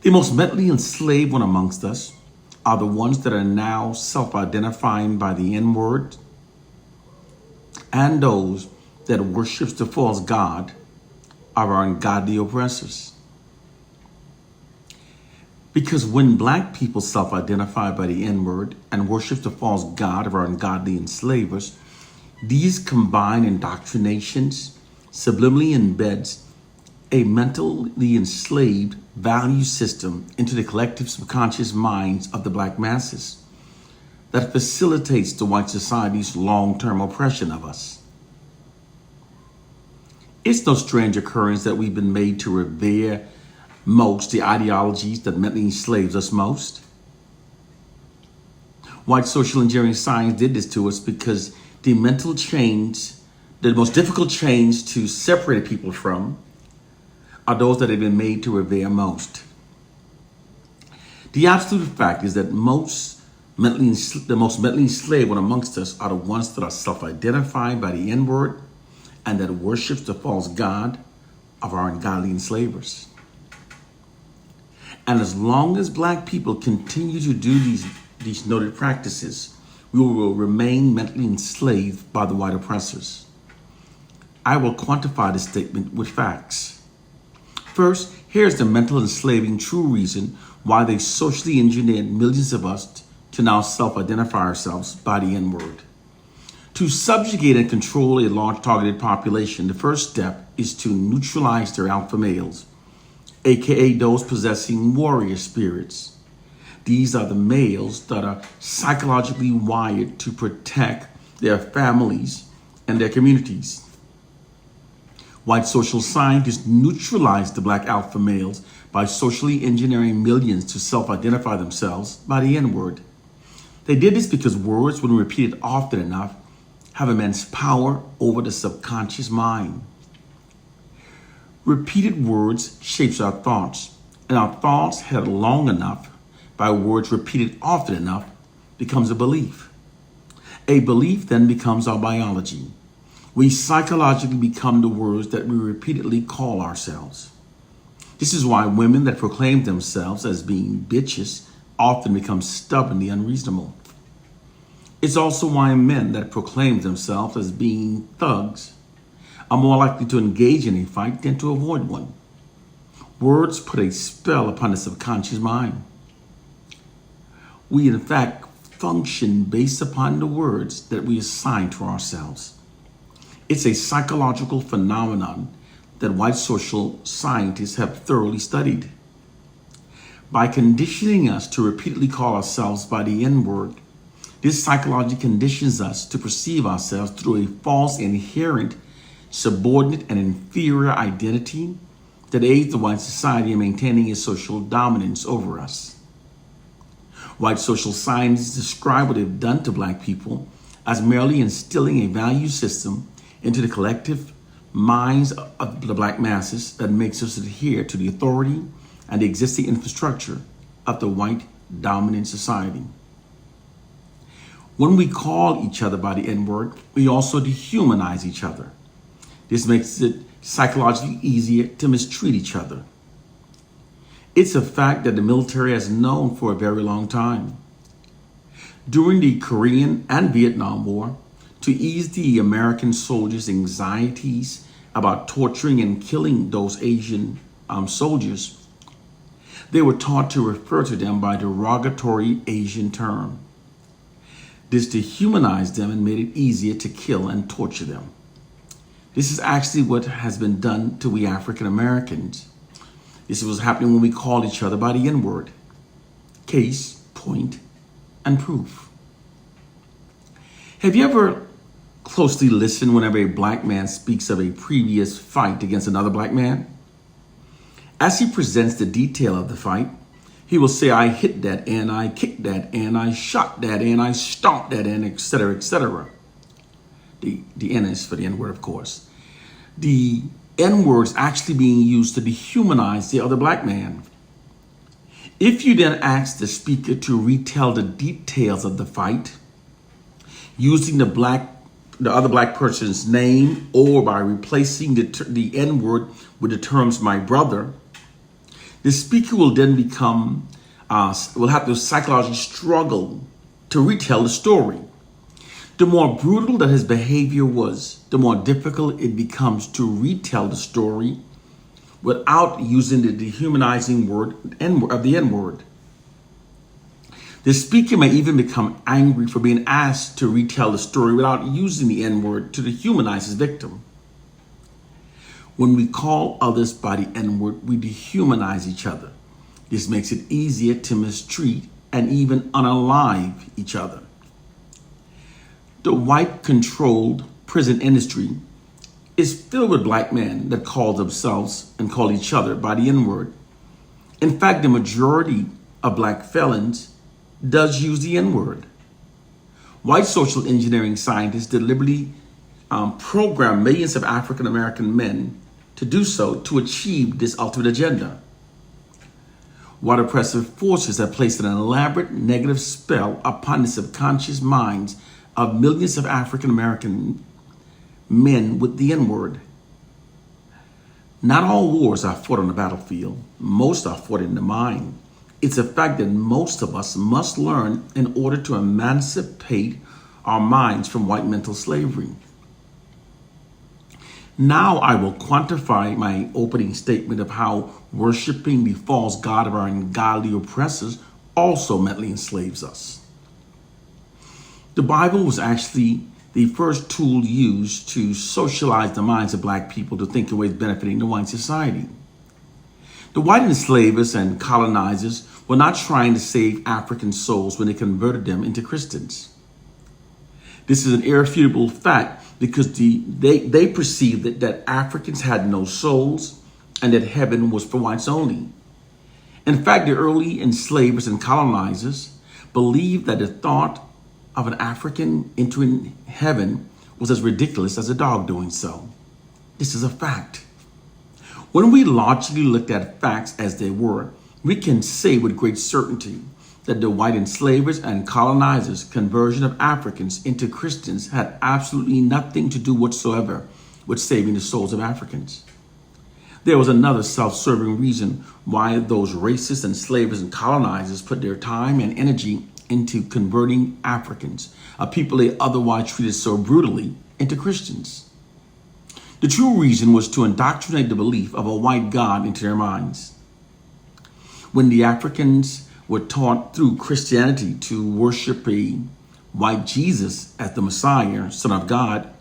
The most mentally enslaved one amongst us are the ones that are now self-identifying by the N-word, and those that worships the false god are our ungodly oppressors. Because when black people self-identify by the N-word and worship the false god of our ungodly enslavers, these combined indoctrinations subliminally embeds a mentally enslaved value system into the collective subconscious minds of the black masses that facilitates the white society's long-term oppression of us. It's no strange occurrence that we've been made to revere most the ideologies that mentally enslaves us most. White social engineering science did this to us because the mental change, the most difficult change to separate people from, are those that have been made to revere most. The absolute fact is that the most mentally enslaved one amongst us are the ones that are self-identified by the N-word and that worships the false god of our ungodly enslavers. And as long as black people continue to do these noted practices, we will remain mentally enslaved by the white oppressors. I will quantify this statement with facts. First, here's the mental enslaving true reason why they socially engineered millions of us to now self-identify ourselves by the N-word. To subjugate and control a large targeted population, the first step is to neutralize their alpha males, aka those possessing warrior spirits. These are the males that are psychologically wired to protect their families and their communities. White social scientists neutralized the black alpha males by socially engineering millions to self-identify themselves by the N-word. They did this because words, when repeated often enough, have immense power over the subconscious mind. Repeated words shapes our thoughts, and our thoughts held long enough by words repeated often enough becomes a belief. A belief then becomes our biology. We psychologically become the words that we repeatedly call ourselves. This is why women that proclaim themselves as being bitches often become stubbornly unreasonable. It's also why men that proclaim themselves as being thugs are more likely to engage in a fight than to avoid one. Words put a spell upon the subconscious mind. We in fact function based upon the words that we assign to ourselves. It's a psychological phenomenon that white social scientists have thoroughly studied. By conditioning us to repeatedly call ourselves by the N-word, this psychology conditions us to perceive ourselves through a false, inherent, subordinate, and inferior identity that aids the white society in maintaining its social dominance over us. White social scientists describe what they've done to black people as merely instilling a value system into the collective minds of the black masses that makes us adhere to the authority and the existing infrastructure of the white dominant society. When we call each other by the N-word, we also dehumanize each other. This makes it psychologically easier to mistreat each other. It's a fact that the military has known for a very long time. During the Korean and Vietnam War, to ease the American soldiers' anxieties about torturing and killing those Asian soldiers, they were taught to refer to them by derogatory Asian term. This dehumanized them and made it easier to kill and torture them. This is actually what has been done to we African Americans. This was happening when we called each other by the N-word. Case, point, and proof. Have you ever closely listened whenever a black man speaks of a previous fight against another black man? As he presents the detail of the fight, he will say, I hit that, and I kicked that, and I shot that, and I stomped that, and etc., etc. The N is for the N-word, of course. The N-word is actually being used to dehumanize the other black man. If you then ask the speaker to retell the details of the fight, using the other black person's name or by replacing the N-word with the terms my brother, The speaker will then will have to psychologically struggle to retell the story. The more brutal that his behavior was, the more difficult it becomes to retell the story without using the dehumanizing word of the N-word. The speaker may even become angry for being asked to retell the story without using the N-word to dehumanize his victim. When we call others by the N-word, we dehumanize each other. This makes it easier to mistreat and even unalive each other. The white-controlled prison industry is filled with black men that call themselves and call each other by the N-word. In fact, the majority of black felons does use the N-word. White social engineering scientists deliberately program millions of African-American men to do so to achieve this ultimate agenda. White oppressive forces have placed an elaborate negative spell upon the subconscious minds of millions of African-American men with the N-word. Not all wars are fought on the battlefield. Most are fought in the mind. It's a fact that most of us must learn in order to emancipate our minds from white mental slavery. Now I will quantify my opening statement of how worshiping the false god of our ungodly oppressors also mentally enslaves us. The Bible was actually the first tool used to socialize the minds of black people to think in ways benefiting the white society. The white enslavers and colonizers were not trying to save African souls when they converted them into Christians. This is an irrefutable fact because they perceived that Africans had no souls and that heaven was for whites only. In fact, the early enslavers and colonizers believed that the thought of an African entering heaven was as ridiculous as a dog doing so. This is a fact. When we logically looked at facts as they were, we can say with great certainty that the white enslavers and colonizers' conversion of Africans into Christians had absolutely nothing to do whatsoever with saving the souls of Africans. There was another self-serving reason why those racists, enslavers, and colonizers put their time and energy into converting Africans, a people they otherwise treated so brutally, into Christians. The true reason was to indoctrinate the belief of a white God into their minds. When the Africans were taught through Christianity to worship a white Jesus as the Messiah, Son of God,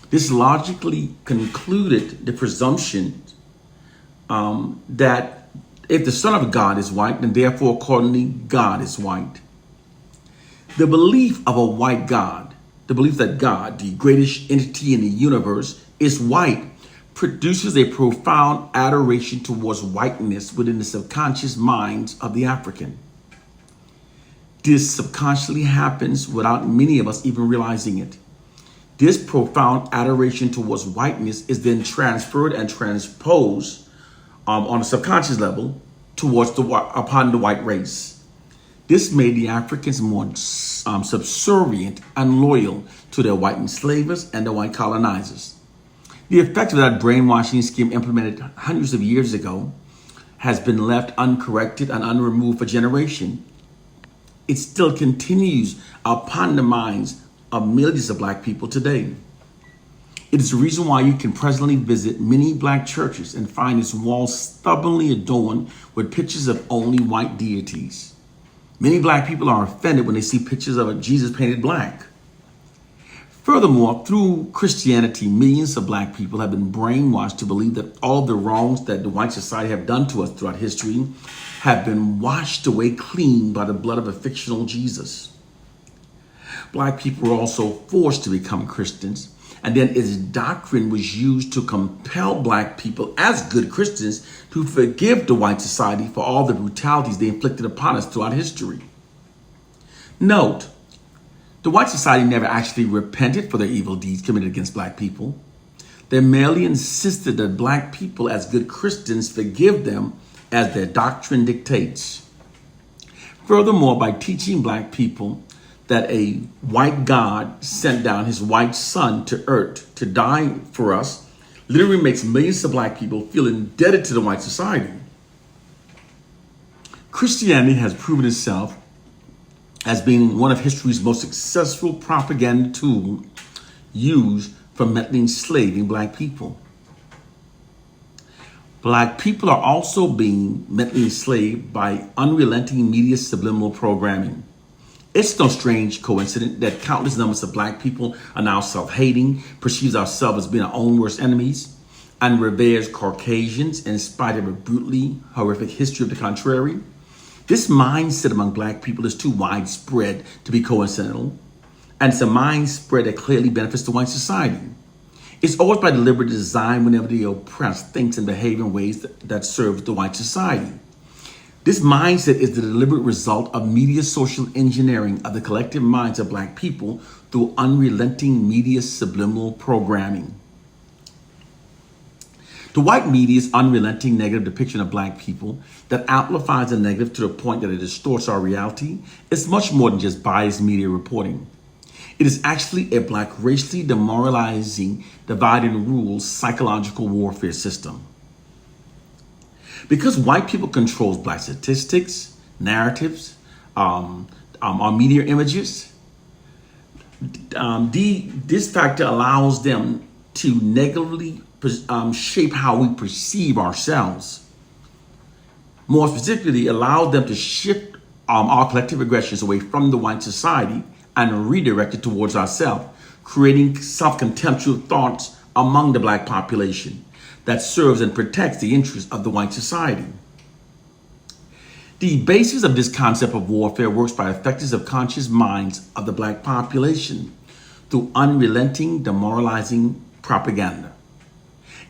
this logically concluded the presumption that if the Son of God is white, then therefore accordingly God is white. The belief of a white God, the belief that God, the greatest entity in the universe, is white, produces a profound adoration towards whiteness within the subconscious minds of the African. This subconsciously happens without many of us even realizing it. This profound adoration towards whiteness is then transferred and transposed on a subconscious level towards upon the white race. This made the Africans more subservient and loyal to their white enslavers and the white colonizers. The effect of that brainwashing scheme implemented hundreds of years ago has been left uncorrected and unremoved for generations. It still continues upon the minds of millions of black people today. It is the reason why you can presently visit many black churches and find its walls stubbornly adorned with pictures of only white deities. Many black people are offended when they see pictures of a Jesus painted black. Furthermore, through Christianity, millions of black people have been brainwashed to believe that all the wrongs that the white society have done to us throughout history have been washed away clean by the blood of a fictional Jesus. Black people were also forced to become Christians, and then its doctrine was used to compel black people as good Christians to forgive the white society for all the brutalities they inflicted upon us throughout history. Note, the white society never actually repented for their evil deeds committed against black people. They merely insisted that black people as good Christians forgive them as their doctrine dictates. Furthermore, by teaching black people that a white God sent down his white son to earth to die for us, literally makes millions of black people feel indebted to the white society. Christianity has proven itself as being one of history's most successful propaganda tools used for mentally enslaving Black people. Black people are also being mentally enslaved by unrelenting media subliminal programming. It's no strange coincidence that countless numbers of Black people are now self-hating, perceives ourselves as being our own worst enemies, and reveres Caucasians in spite of a brutally horrific history of the contrary. This mindset among Black people is too widespread to be coincidental, and it's a mind spread that clearly benefits the white society. It's always by deliberate design whenever the oppressed thinks and behaves in ways that serve the white society. This mindset is the deliberate result of media social engineering of the collective minds of Black people through unrelenting media subliminal programming. The white media's unrelenting negative depiction of Black people that amplifies the negative to the point that it distorts our reality is much more than just biased media reporting. It is actually a Black racially demoralizing, divide and rule psychological warfare system. Because white people controls Black statistics, narratives, our media images, this factor allows them to negatively shape how we perceive ourselves. More specifically, allow them to shift our collective aggressions away from the white society and redirect it towards ourselves, creating self-contemptuous thoughts among the Black population that serves and protects the interests of the white society. The basis of this concept of warfare works by effective subconscious minds of the Black population through unrelenting, demoralizing propaganda.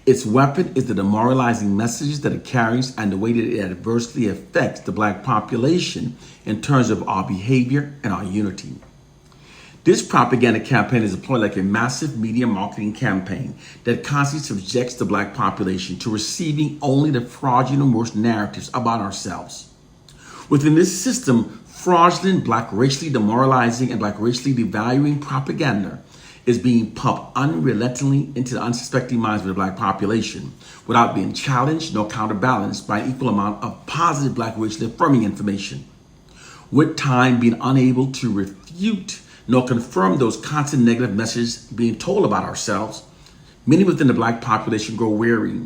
Its weapon is the demoralizing messages that it carries and the way that it adversely affects the Black population in terms of our behavior and our unity. This propaganda campaign is deployed like a massive media marketing campaign that constantly subjects the Black population to receiving only the fraudulent and worst narratives about ourselves. Within this system, fraudulent, Black racially demoralizing, and Black racially devaluing propaganda is being pumped unrelentingly into the unsuspecting minds of the Black population without being challenged nor counterbalanced by an equal amount of positive Black racially affirming information, with time being unable to refute nor confirm those constant negative messages being told about ourselves. Many within the Black population grow weary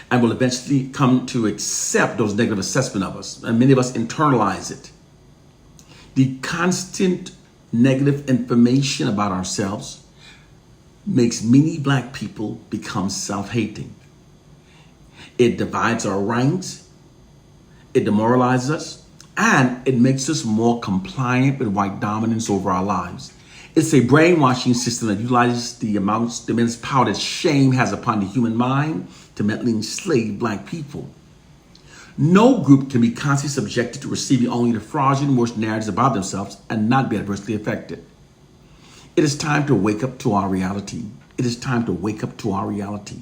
and will eventually come to accept those negative assessments of us, and many of us internalize it. The constant negative information about ourselves makes many Black people become self-hating. It divides our ranks, it demoralizes us, and it makes us more compliant with white dominance over our lives. It's a brainwashing system that utilizes the immense power that shame has upon the human mind to mentally enslave Black people. No group can be constantly subjected to receiving only the fraudulent worst narratives about themselves and not be adversely affected. It is time to wake up to our reality. It is time to wake up to our reality.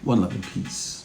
One love and peace.